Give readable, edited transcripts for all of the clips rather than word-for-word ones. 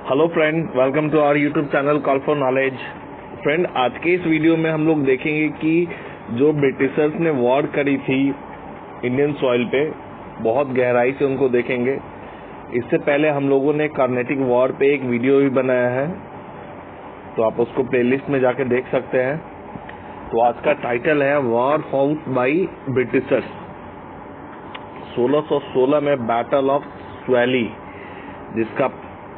Hello friend, welcome to our YouTube channel call for knowledge. Friend, आज के इस video में हम लोग देखेंगे कि जो ब्रिटिशर्स ने वॉर करी थी इंडियन सॉइल पे, बहुत गहराई से उनको देखेंगे। इससे पहले हम लोगों ने कार्नेटिक वॉर पे एक वीडियो भी बनाया है, तो आप उसको प्लेलिस्ट में जाके देख सकते हैं। तो आज का टाइटल है वॉर फाउट बाई ब्रिटिशर्स। 1616 में बैटल ऑफ स्वैली,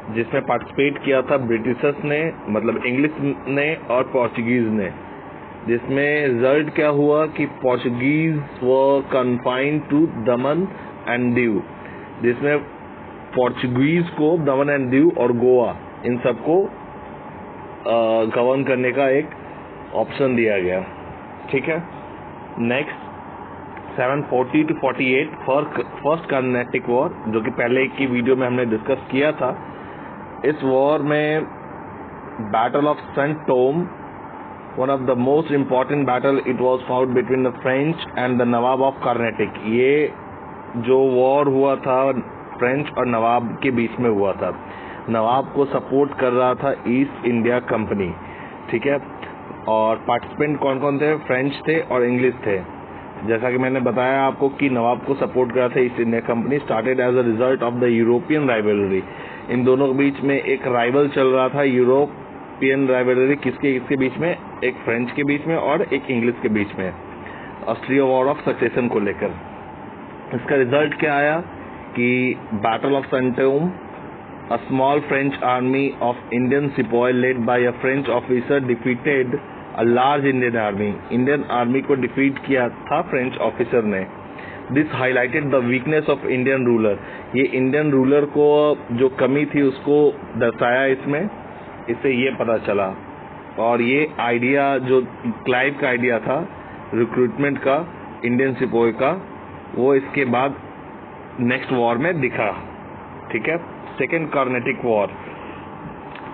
जिसमें पार्टिसिपेट किया था ब्रिटिशर्स ने, मतलब इंग्लिश ने और पोर्चुगीज ने। जिसमें रिजल्ट क्या हुआ कि Portuguese were confined to Daman and Diu, जिसमें पोर्चुगीज को दमन एंड दीव और गोवा, इन सबको गवर्न करने का एक ऑप्शन दिया गया। ठीक है। Next 740 to 48 first Carnatic war, जो कि पहले की वीडियो में हमने डिस्कस किया था। इस वॉर में battle of Santhome, one of the most important battle, it was fought between the French and the nawab of Carnatic. ये जो वॉर हुआ था फ्रेंच और नवाब के बीच में हुआ था। नवाब को सपोर्ट कर रहा था ईस्ट इंडिया कंपनी। ठीक है। और पार्टिसिपेंट कौन कौन थे? फ्रेंच थे और इंग्लिश थे। जैसा कि मैंने बताया आपको कि नवाब को सपोर्ट कर रहा था East India Company. Started as a result of the European rivalry. इन दोनों के बीच में एक राइवल चल रहा था, यूरोपियन राइवलरी। किसके बीच में? एक फ्रेंच के बीच में और एक इंग्लिश के बीच में, ऑस्ट्रिया वॉर ऑफ सक्सेशन को लेकर। इसका रिजल्ट क्या आया कि battle of Santhome, a small French army of Indian sepoy led by a French officer defeated a large Indian army. Indian army को डिफीट किया था फ्रेंच ऑफिसर ने। This highlighted the weakness of Indian ruler. ये Indian ruler को जो कमी थी उसको दर्शाया इसमें, इससे ये पता चला। और ये आइडिया जो क्लाइव का आइडिया था रिक्रूटमेंट का इंडियन सिपॉय का, वो इसके बाद नेक्स्ट वॉर में दिखा। ठीक है। सेकेंड कार्नेटिक वॉर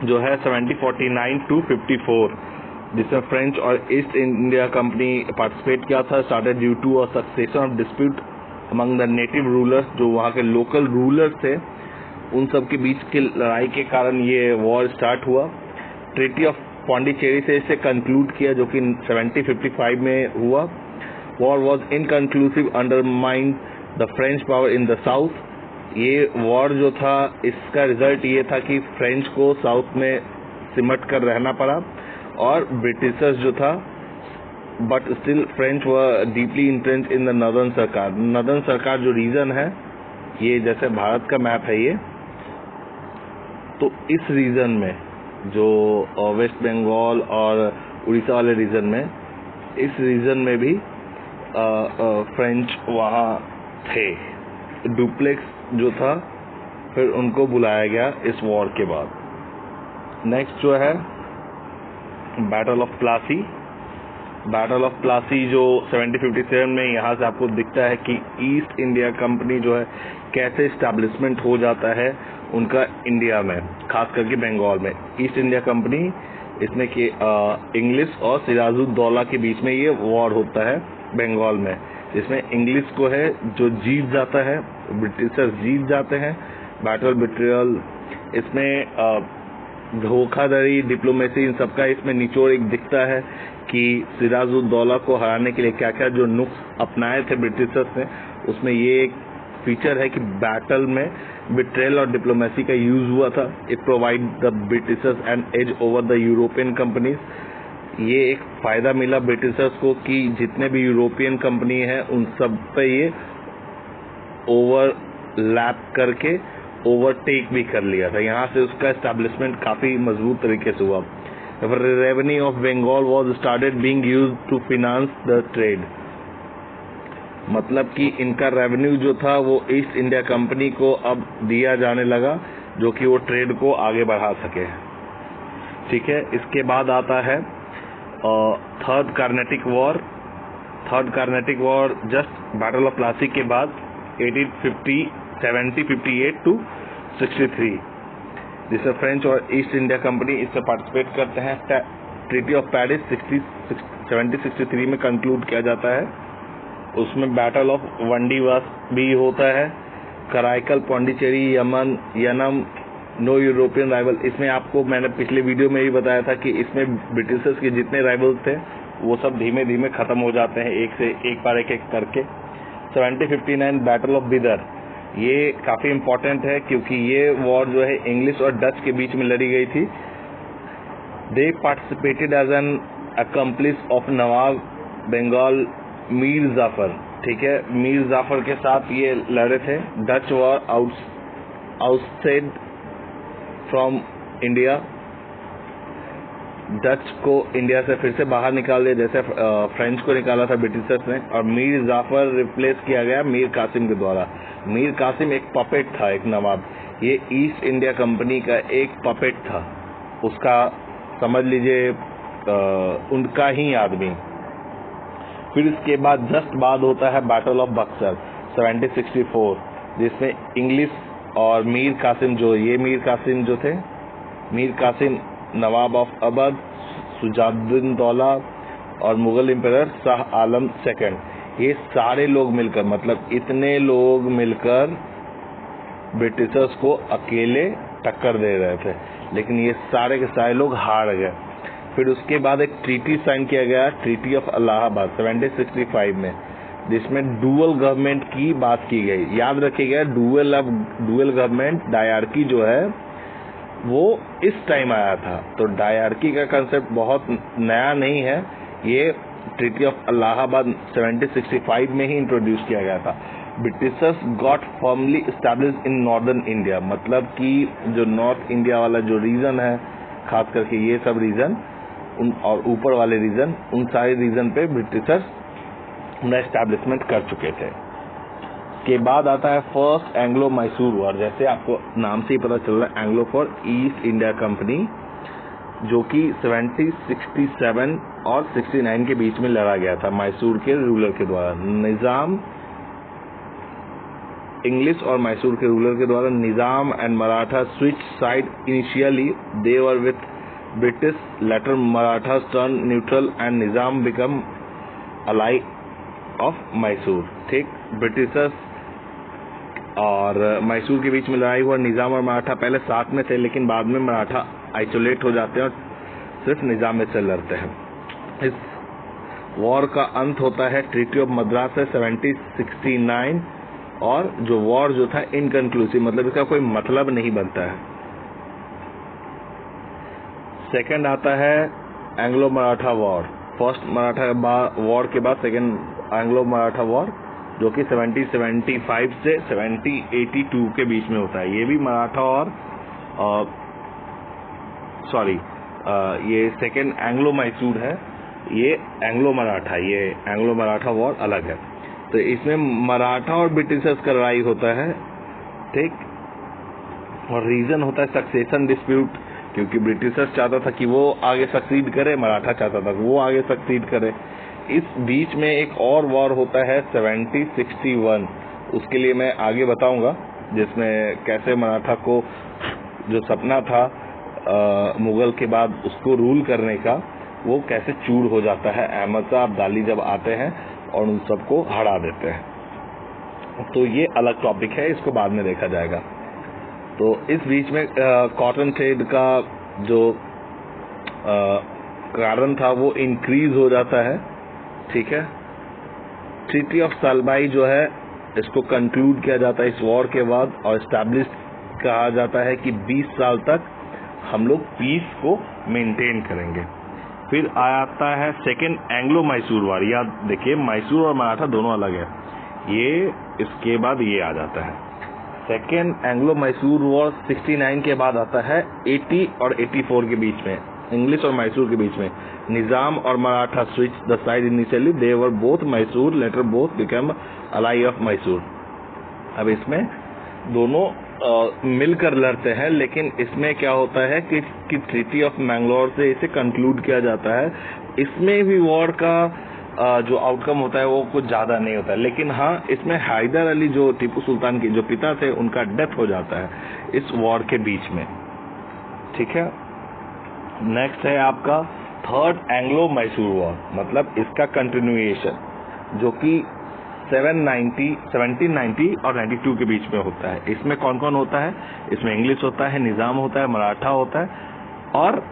जो है 1749 to 54, जिसमें फ्रेंच और ईस्ट इंडिया कंपनी पार्टिसिपेट किया था। Started due to a succession of dispute among the native rulers, जो वहाँ के लोकल रूलर्स थे, उन सब के बीच की लड़ाई के कारण ये वॉर स्टार्ट हुआ। ट्रीटी ऑफ पौंडीचेरी से इसे कंक्लूड किया, जो कि 1755 में हुआ। War was inconclusive, undermine the French power in the south. ये वॉर जो था, इसका रिजल्ट ये था कि फ्रेंच को साउथ में सिमट कर रहना पड़ा और ब्रिटिशर्स जो था, but still French were deeply entrench in the northern सरकार। नॉर्दर्न सरकार जो रीजन है, ये जैसे भारत का मैप है ये, तो इस रीजन में जो वेस्ट बंगाल और उड़ीसा वाले रीजन में, इस रीजन में भी फ्रेंच वहाँ थे। डुप्लेक्स जो था, फिर उनको बुलाया गया इस वॉर के बाद। नेक्स्ट जो है battle of Plassey. Battle of Plassey जो 1757 में, यहाँ से आपको दिखता है कि ईस्ट इंडिया कंपनी जो है कैसे इस्टेब्लिशमेंट हो जाता है उनका इंडिया में, खास करके बंगाल में। ईस्ट इंडिया कंपनी, इसमें कि इंग्लिश और सिराजुद्दौला के बीच में ये वॉर होता है बंगाल में, जिसमें इंग्लिश को है जो जीत जाता है, ब्रिटिशर्स जीत जाते हैं। बैटल बिट्रियल, इसमें धोखाधड़ी, डिप्लोमेसी, इन सबका इसमें निचोड़ एक दिखता है कि सिराजुद्दौला को हराने के लिए क्या क्या जो नुक्स अपनाए थे ब्रिटिशर्स ने। उसमें ये एक फीचर है कि बैटल में बिट्रेल और डिप्लोमेसी का यूज हुआ था। It provide the Britishers an edge over the European companies. ये एक फायदा मिला ब्रिटिशर्स को कि जितने भी यूरोपियन कंपनी है उन सब पे ये ओवरलैप करके ओवरटेक भी कर लिया था। यहाँ से उसका एस्टैब्लिशमेंट काफी मजबूत तरीके से हुआ। Revenue of Bengal was started being used to finance the trade. मतलब कि इनका रेवेन्यू जो था वो ईस्ट इंडिया कंपनी को अब दिया जाने लगा, जो कि वो ट्रेड को आगे बढ़ा सके। ठीक है। इसके बाद आता है third Carnatic war. Third Carnatic war just battle of Plassey के बाद 1758 to 63, जिसमें फ्रेंच और ईस्ट इंडिया कंपनी इसमें पार्टिसिपेट करते हैं। ट्रीटी ऑफ पेरिस 1763 में कंक्लूड किया जाता है। उसमें बैटल ऑफ वंडीवास भी होता है। Karaikal, Pondicherry, Yanam no European rival. इसमें आपको मैंने पिछले वीडियो में ही बताया था कि इसमें ब्रिटिशर्स के जितने राइवल्स थे वो सब धीमे धीमे खत्म हो जाते हैं, एक से एक बार एक एक करके। 1759 बैटल ऑफ बिदर, ये काफी इंपॉर्टेंट है क्योंकि ये वॉर जो है इंग्लिश और डच के बीच में लड़ी गई थी। They participated as an accomplice of nawab Bengal Mir Jafar. ठीक है, मीर जाफर के साथ ये लड़े थे। Dutch war outside from India, Dutch को इंडिया से फिर से बाहर निकाल दिया जैसे फ्रेंच को निकाला था ब्रिटिशर्स ने, और मीर जाफर रिप्लेस किया गया मीर कासिम के द्वारा। मीर कासिम एक पपेट था, एक नवाब, ये ईस्ट इंडिया कंपनी का एक पपेट था, उसका समझ लीजिए उनका ही आदमी। फिर इसके बाद जस्ट बाद होता है बैटल ऑफ बक्सर 1764, जिसमें इंग्लिश और मीर कासिम मीर कासिम जो थे, मीर कासिम नवाब ऑफ अवध, सुजाउद्दीन दौला और मुगल एम्परर शाह आलम सेकंड, ये सारे लोग मिलकर, मतलब इतने लोग मिलकर ब्रिटिशर्स को अकेले टक्कर दे रहे थे, लेकिन ये सारे के सारे लोग हार गए। फिर उसके बाद एक ट्रीटी साइन किया गया, ट्रीटी ऑफ इलाहाबाद 1765 में, जिसमें डुअल गवर्नमेंट की बात की गई। याद रखिएगा, डुअल गवर्नमेंट डायरकी जो है वो इस टाइम आया था, तो डायरकी का कंसेप्ट बहुत नया नहीं है, ये ट्रीटी ऑफ इलाहाबाद 1765 में ही इंट्रोड्यूस किया गया था। Britishers got firmly established in northern India, मतलब कि जो नॉर्थ इंडिया वाला जो रीजन है, खास करके ये सब रीजन और ऊपर वाले रीजन, उन सारे रीजन पे ब्रिटिशर्स अपना एस्टैब्लिशमेंट कर चुके थे। के बाद आता है फर्स्ट एंग्लो मैसूर वॉर, जैसे आपको नाम से ही पता चल रहा है, Anglo for east India company, जो कि 1767 और 69 के बीच में लड़ा गया था मैसूर के रूलर के द्वारा। निजाम, इंग्लिश और मैसूर के रूलर के द्वारा Nizam and Maratha switch side initially, they were with British, later Marathas turn neutral and Nizam become ally of Mysore. ठीक, ब्रिटिशर्स और मैसूर के बीच में लड़ाई हुआ। निजाम और मराठा पहले साथ में थे, लेकिन बाद में मराठा आइसोलेट हो जाते हैं और सिर्फ निजाम में से लड़ते हैं। इस वॉर का अंत होता है ट्रीटी ऑफ मद्रास से 1769, और जो वॉर जो था इनकंक्लूसिव, मतलब इसका कोई मतलब नहीं बनता है। सेकंड आता है Anglo Maratha war, first Maratha war के बाद सेकंड एंग्लो मराठा वॉर, जो कि 1775 से 1782 के बीच में होता है। ये भी मराठा और ये सेकंड एंग्लो मैसूर है, ये एंग्लो मराठा, ये एंग्लो मराठा वॉर अलग है। तो इसमें मराठा और ब्रिटिशर्स का लड़ाई होता है, ठीक, और रीजन होता है सक्सेशन डिस्प्यूट, क्योंकि ब्रिटिशर्स चाहता था कि वो आगे सक्सीड करे, मराठा चाहता था कि वो आगे सक्सीड करे। इस बीच में एक और वॉर होता है 1761, उसके लिए मैं आगे बताऊंगा, जिसमें कैसे मराठा को जो सपना था मुगल के बाद उसको रूल करने का, वो कैसे चूर हो जाता है। अहमद शाह अब्दाली जब आते हैं और उन सबको हरा देते हैं। तो ये अलग टॉपिक है, इसको बाद में देखा जाएगा। तो इस बीच में कॉटन ट्रेड का जो कारण था वो इंक्रीज हो जाता है, ठीक है। ट्रीटी ऑफ सालबाई जो है, इसको कंक्लूड किया जाता है इस वॉर के बाद, और एस्टैब्लिश कहा जाता है कि 20 साल तक हम लोग पीस को मेंटेन करेंगे। फिर आता है सेकेंड एंग्लो मैसूर वॉर। याद देखिए, मैसूर और मराठा दोनों अलग है, ये इसके बाद ये आ जाता है। सेकेंड एंग्लो मैसूर वॉर 69 के बाद आता है 80 और 84 के बीच में, इंग्लिश और मैसूर के बीच में। निजाम और Maratha switch the side initially, they were both Mysore, later both become ally of Mysore. अब इसमें दोनों मिलकर लड़ते हैं, लेकिन इसमें क्या होता है कि ट्रीटी ऑफ मैंगलोर से इसे कंक्लूड किया जाता है। इसमें भी वॉर का जो आउटकम होता है वो कुछ ज्यादा नहीं होता है, लेकिन हाँ, इसमें हैदर अली जो टीपू सुल्तान के जो पिता थे, उनका डेथ हो जाता है इस वॉर के बीच में, ठीक है। नेक्स्ट है आपका थर्ड एंग्लो मैसूर वॉर, मतलब इसका कंटिन्यूएशन, जो कि 1790 और 92 के बीच में होता है। इसमें कौन कौन होता है? इसमें इंग्लिश होता है, निज़ाम होता है, मराठा होता है और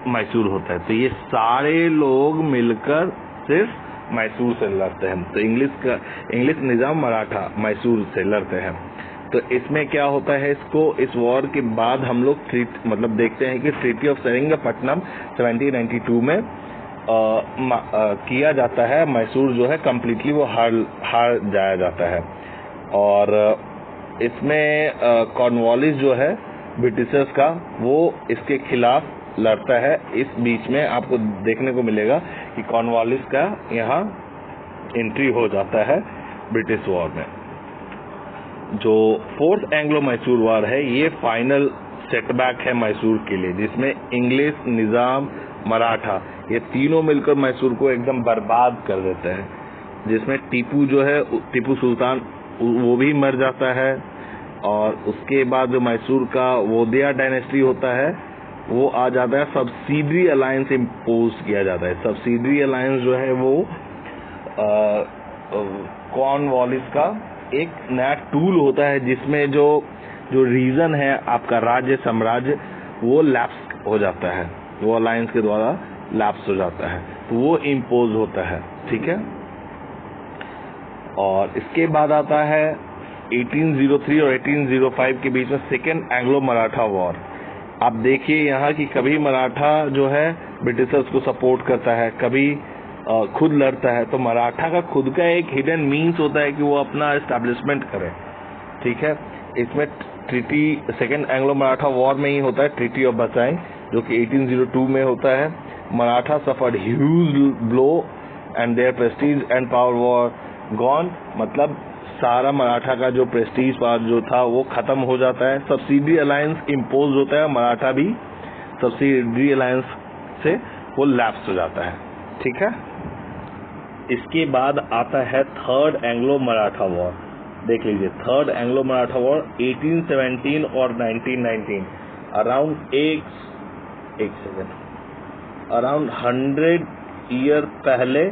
मैसूर होता है। तो ये सारे लोग मिलकर सिर्फ मैसूर से लड़ते हैं। तो इंग्लिश, निज़ाम, मराठा मैसूर से लड़ते हैं। तो इसमें क्या होता है, इस वॉर के बाद हम लोग मतलब देखते हैं कि ट्रीटी ऑफ सेरिंगपट्टनम 1792 में किया जाता है। मैसूर जो है कंप्लीटली वो हार जाया जाता है। और इसमें कॉर्नवालिस जो है ब्रिटिशर्स का, वो इसके खिलाफ लड़ता है। इस बीच में आपको देखने को मिलेगा कि कॉर्नवालिस का यहाँ एंट्री हो जाता है ब्रिटिश वॉर में। जो फोर्थ एंग्लो मैसूर वॉर है, ये फाइनल सेटबैक है मैसूर के लिए, जिसमें इंग्लिश, निज़ाम, मराठा ये तीनों मिलकर मैसूर को एकदम बर्बाद कर देते हैं। जिसमें टीपू जो है, टीपू सुल्तान, वो भी मर जाता है। और उसके बाद जो मैसूर का वोदिया डायनेस्टी होता है, वो आ जाता है। सब्सिडरी अलायंस इम्पोज किया जाता है। सब्सिडरी अलायंस जो है वो कॉर्नवालिस का एक नया टूल होता है, जिसमें जो रीजन है आपका राज्य, साम्राज्य, वो लैप्स हो जाता है, वो अलायंस के द्वारा लैप्स हो जाता है, तो वो इम्पोज होता है। ठीक है। और इसके बाद आता है 1803 और 1805 के बीच में सेकेंड एंग्लो मराठा वॉर। आप देखिए यहाँ की कभी मराठा जो है ब्रिटिशर्स को सपोर्ट करता है, कभी खुद लड़ता है। तो मराठा का खुद का एक हिडन मीन्स होता है कि वो अपना एस्टैब्लिशमेंट करे। ठीक है। इसमें treaty second Anglo Maratha war में ही होता है, ट्रीटी ऑफ बसाई, जो कि 1802 में होता है। Maratha suffered huge blow and their prestige and power were gone. मतलब सारा मराठा का जो प्रेस्टीज पावर जो था वो खत्म हो जाता है। सब्सिडरी अलायंस इम्पोज होता है, मराठा भी सब्सिडरी अलायंस से वो लैप्स हो जाता है। ठीक है। इसके बाद आता है थर्ड एंग्लो मराठा वॉर। देख लीजिए, थर्ड एंग्लो मराठा वॉर 1817 और 1919, अराउंड अराउंड 100 ईयर पहले।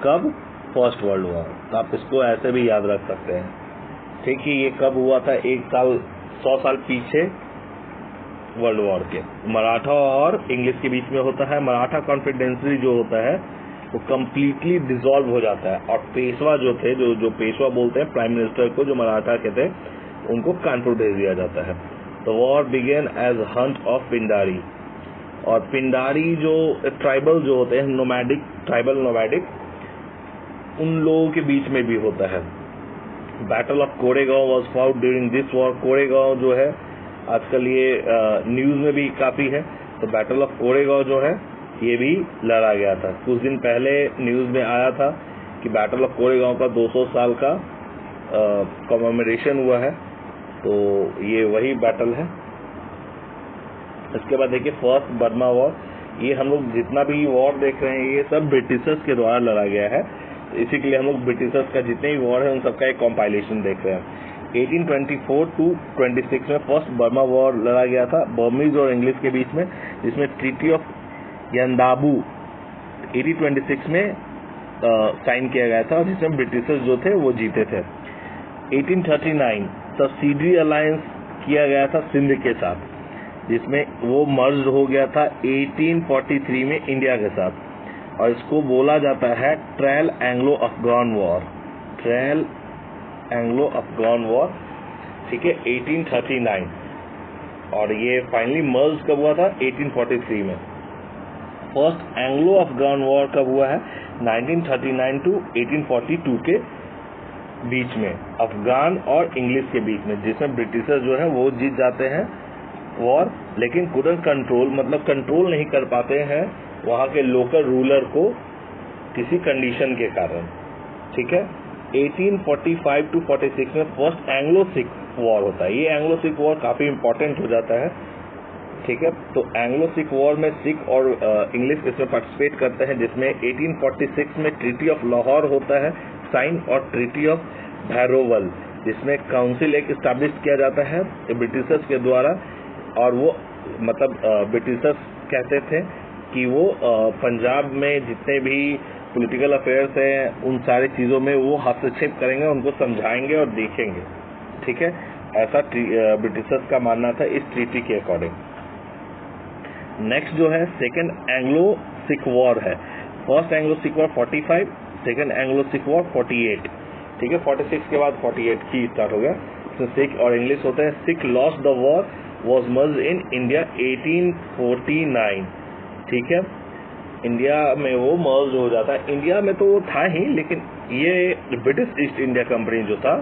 कब? First world war. तो आप इसको ऐसे भी याद रख सकते हैं। ठीक है। ये कब हुआ था? 100 साल पीछे वर्ल्ड वॉर के। मराठा और इंग्लिश के बीच में होता है। मराठा कॉन्फिडेंसी जो होता है वो कम्प्लीटली डिसॉल्व हो जाता है। और पेशवा जो थे, जो पेशवा बोलते हैं प्राइम मिनिस्टर को, जो मराठा के थे, उनको कानपुर भेज दिया जाता है। तो war began as hunt of Pindari. और पिंडारी जो ट्राइबल जो होते हैं, नोमैडिक, ट्राइबल नोमैडिक, उन लोगों के बीच में भी होता है। Battle of Koregaon was fought during this war. Koregaon जो है आजकल ये न्यूज में भी काफी है। तो बैटल ऑफ कोरेगांव जो है ये भी लड़ा गया था। कुछ दिन पहले न्यूज में आया था कि बैटल ऑफ कोरेगांव का 200 साल का कमेमोरेशन हुआ है। तो ये वही बैटल है। इसके बाद देखिए फर्स्ट बर्मा वॉर। ये हम लोग जितना भी वॉर देख रहे हैं ये सब ब्रिटिशर्स के द्वारा लड़ा गया है। इसी के लिए हम लोग ब्रिटिशर्स का जितने भी वॉर है उन सबका एक कॉम्पाइलेशन देख रहे हैं। 1824 to 26 में फर्स्ट बर्मा वॉर लड़ा गया था, बर्मीज और इंग्लिश के बीच में, जिसमें ट्रीटी ऑफ यंदाबू 1826 में साइन किया गया था, और जिसमें ब्रिटिशर्स जो थे वो जीते थे। 1839 सब्सिडरी अलायंस किया गया था सिंध के साथ, जिसमें वो मर्ज हो गया था 1843 में इंडिया के साथ। और इसको बोला जाता है trail Anglo Afghan war. Trail Anglo Afghan war. ठीक है। 1839। और ये फाइनली मर्ज कब हुआ था? 1843 में। फर्स्ट एंग्लो अफगान वॉर कब हुआ है? 1939 टू 1842 के बीच में, अफगान और इंग्लिश के बीच में, जिसमें ब्रिटिशर्स जो है वो जीत जाते हैं वॉर, लेकिन कुडंट कंट्रोल, मतलब कंट्रोल नहीं कर पाते हैं वहां के लोकल रूलर को किसी कंडीशन के कारण। ठीक है। 1845 टू 46 में फर्स्ट एंग्लो सिख वॉर होता है। ये एंग्लो सिख वॉर काफी इंपॉर्टेंट हो जाता है। ठीक है। तो एंग्लो सिख वॉर में सिख और इंग्लिश इसमें पार्टिसिपेट करते हैं, जिसमें 1846 में ट्रीटी ऑफ लाहौर होता है साइन, और ट्रीटी ऑफ भैरोवल, जिसमें काउंसिल एक स्टैब्लिश किया जाता है ब्रिटिशर्स के द्वारा। और वो मतलब ब्रिटिशर्स कहते थे कि वो पंजाब में जितने भी पॉलिटिकल अफेयर्स हैं, उन सारी चीज़ों में वो हस्तक्षेप करेंगे, उनको समझाएंगे और देखेंगे। ठीक है, ऐसा ब्रिटिशर्स का मानना था इस ट्रीटी के अकॉर्डिंग। नेक्स्ट जो है सेकेंड एंग्लो सिख वॉर है। First Anglo Sikh war 45, second Anglo Sikh war 48। ठीक है, 46 के बाद 48 की स्टार्ट हो गया। तो सिख और इंग्लिश होता है। Sikh lost the war was merge in India 1849। ठीक है, इंडिया में वो मर्ज हो जाता है। इंडिया में तो वो था ही, लेकिन ये ब्रिटिश ईस्ट इंडिया कंपनी जो था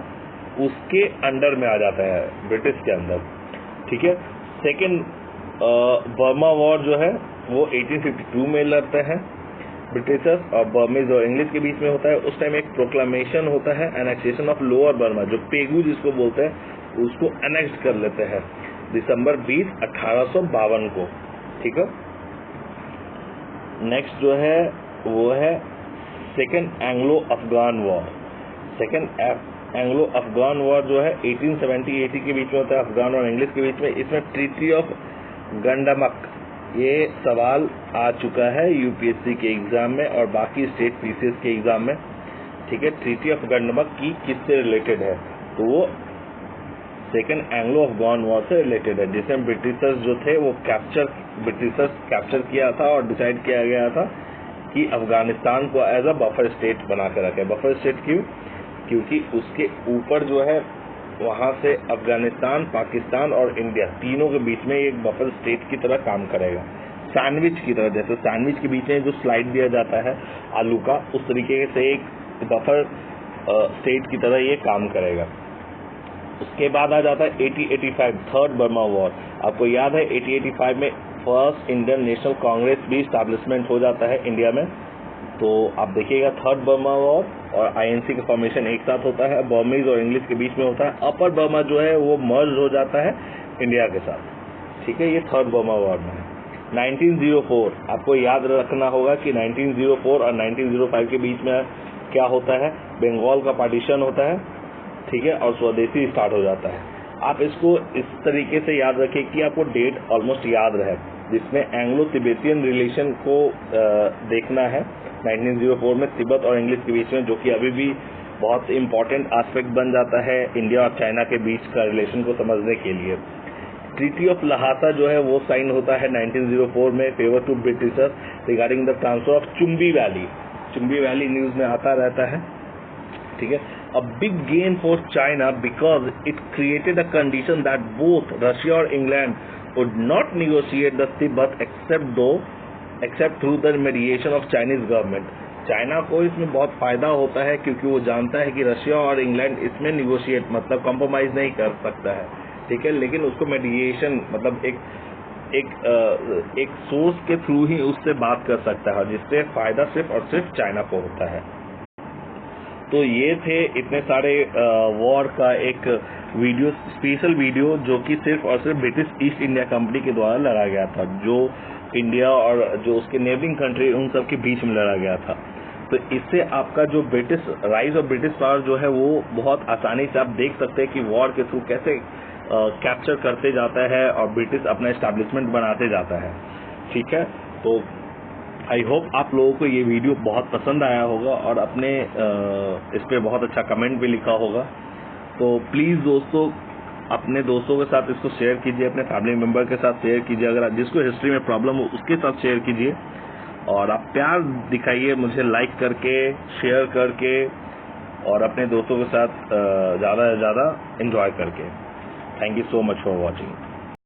उसके अंडर में आ जाता है, ब्रिटिश के अंदर। ठीक है, सेकेंड बर्मा वॉर जो है वो 1852 में लड़ते हैं ब्रिटिशर्स और बर्मीज और इंग्लिश के बीच में होता है। उस टाइम एक प्रोक्लामेशन होता है, एनेक्सेशन ऑफ लोअर बर्मा, जो पेगू जिसको बोलते हैं, उसको एनेक्स कर लेते हैं दिसंबर 20, 1852 को। ठीक है, नेक्स्ट जो है वो है second Anglo Afghan war. Second Anglo Afghan war जो है 1870-80 के बीच में होता है, अफगान और इंग्लिश के बीच में। इसमें ट्रीटी ऑफ गंडमक, ये सवाल आ चुका है यूपीएससी के एग्जाम में और बाकी स्टेट पीसीएस के एग्जाम में। ठीक है, ट्रीटी ऑफ गंडमक की किससे रिलेटेड है, तो वो सेकेंड एंग्लो अफगान वॉर से रिलेटेड है, जिसमें ब्रिटिशर्स जो थे वो ब्रिटिशर्स कैप्चर किया था और डिसाइड किया गया था कि अफगानिस्तान को एज अ बफर स्टेट बना कर रखे। बफर स्टेट क्यों? क्योंकि उसके ऊपर जो है वहां से अफगानिस्तान, पाकिस्तान और इंडिया तीनों के बीच में एक बफर स्टेट की तरह काम करेगा, सैंडविच की तरह। जैसे सैंडविच के बीच में जो स्लाइड दिया जाता है आलू का, उस तरीके से एक बफर स्टेट की तरह ये काम करेगा। उसके बाद आ जाता है 1885 थर्ड बर्मा वॉर। आपको याद है 1885 में फर्स्ट इंडियन नेशनल कांग्रेस भी स्टैब्लिशमेंट हो जाता है इंडिया में। तो आप देखिएगा थर्ड बर्मा वॉर और आईएनसी का फॉर्मेशन एक साथ होता है, बर्मीज और इंग्लिश के बीच में होता है। अपर बर्मा जो है वो मर्ज हो जाता है इंडिया के साथ। ठीक है, ये थर्ड बर्मा वॉर में है। 1904 आपको याद रखना होगा कि 1904 और 1905 के बीच में क्या होता है, बंगाल का पार्टीशन होता है। ठीक है, और स्वदेशी स्टार्ट हो जाता है। आप इसको इस तरीके से याद रखें कि आपको डेट ऑलमोस्ट याद रहे, जिसमें एंग्लो तिब्बतियन रिलेशन को देखना है 1904 में तिब्बत और इंग्लिश के बीच में, जो कि अभी भी बहुत इंपॉर्टेंट एस्पेक्ट बन जाता है इंडिया और चाइना के बीच का रिलेशन को समझने के लिए। ट्रीटी ऑफ लहासा जो है वो साइन होता है 1904 में, favour to Britishers regarding the transfer of Chumbi Valley. Chumbi Valley news में आता रहता है। ठीक है, a big gain for China because it created a condition that both Russia or England would not negotiate the Tibet except through the mediation of Chinese government। China को इसमें बहुत फायदा होता है क्योंकि वो जानता है कि रशिया और इंग्लैंड इसमें निगोशिएट मतलब कॉम्प्रोमाइज नहीं कर सकता है। ठीक है, लेकिन उसको मेडिएशन मतलब एक सोर्स के थ्रू ही उससे बात कर सकता है, जिससे फायदा सिर्फ और सिर्फ चाइना को होता है। तो ये थे इतने सारे वॉर का एक वीडियो, स्पेशल वीडियो, जो कि सिर्फ और सिर्फ ब्रिटिश ईस्ट इंडिया कंपनी के द्वारा लड़ा गया था, जो इंडिया और जो उसके नेबरिंग कंट्री उन सब के बीच में लड़ा गया था। तो इससे आपका जो British rise of British power जो है वो बहुत आसानी से आप देख सकते हैं कि वॉर के थ्रू कैसे कैप्चर करते जाता है और ब्रिटिश अपना एस्टैब्लिशमेंट बनाते जाता है। ठीक है, तो आई होप आप लोगों को ये वीडियो बहुत पसंद आया होगा और अपने इस पे बहुत अच्छा कमेंट भी लिखा होगा। तो प्लीज़ दोस्तों अपने दोस्तों के साथ इसको शेयर कीजिए, अपने फैमिली मेम्बर के साथ शेयर कीजिए, अगर जिसको हिस्ट्री में प्रॉब्लम हो उसके साथ शेयर कीजिए। और आप प्यार दिखाइए मुझे लाइक करके, शेयर करके और अपने दोस्तों के साथ ज़्यादा से ज़्यादा एंजॉय करके। Thank you so much for watching.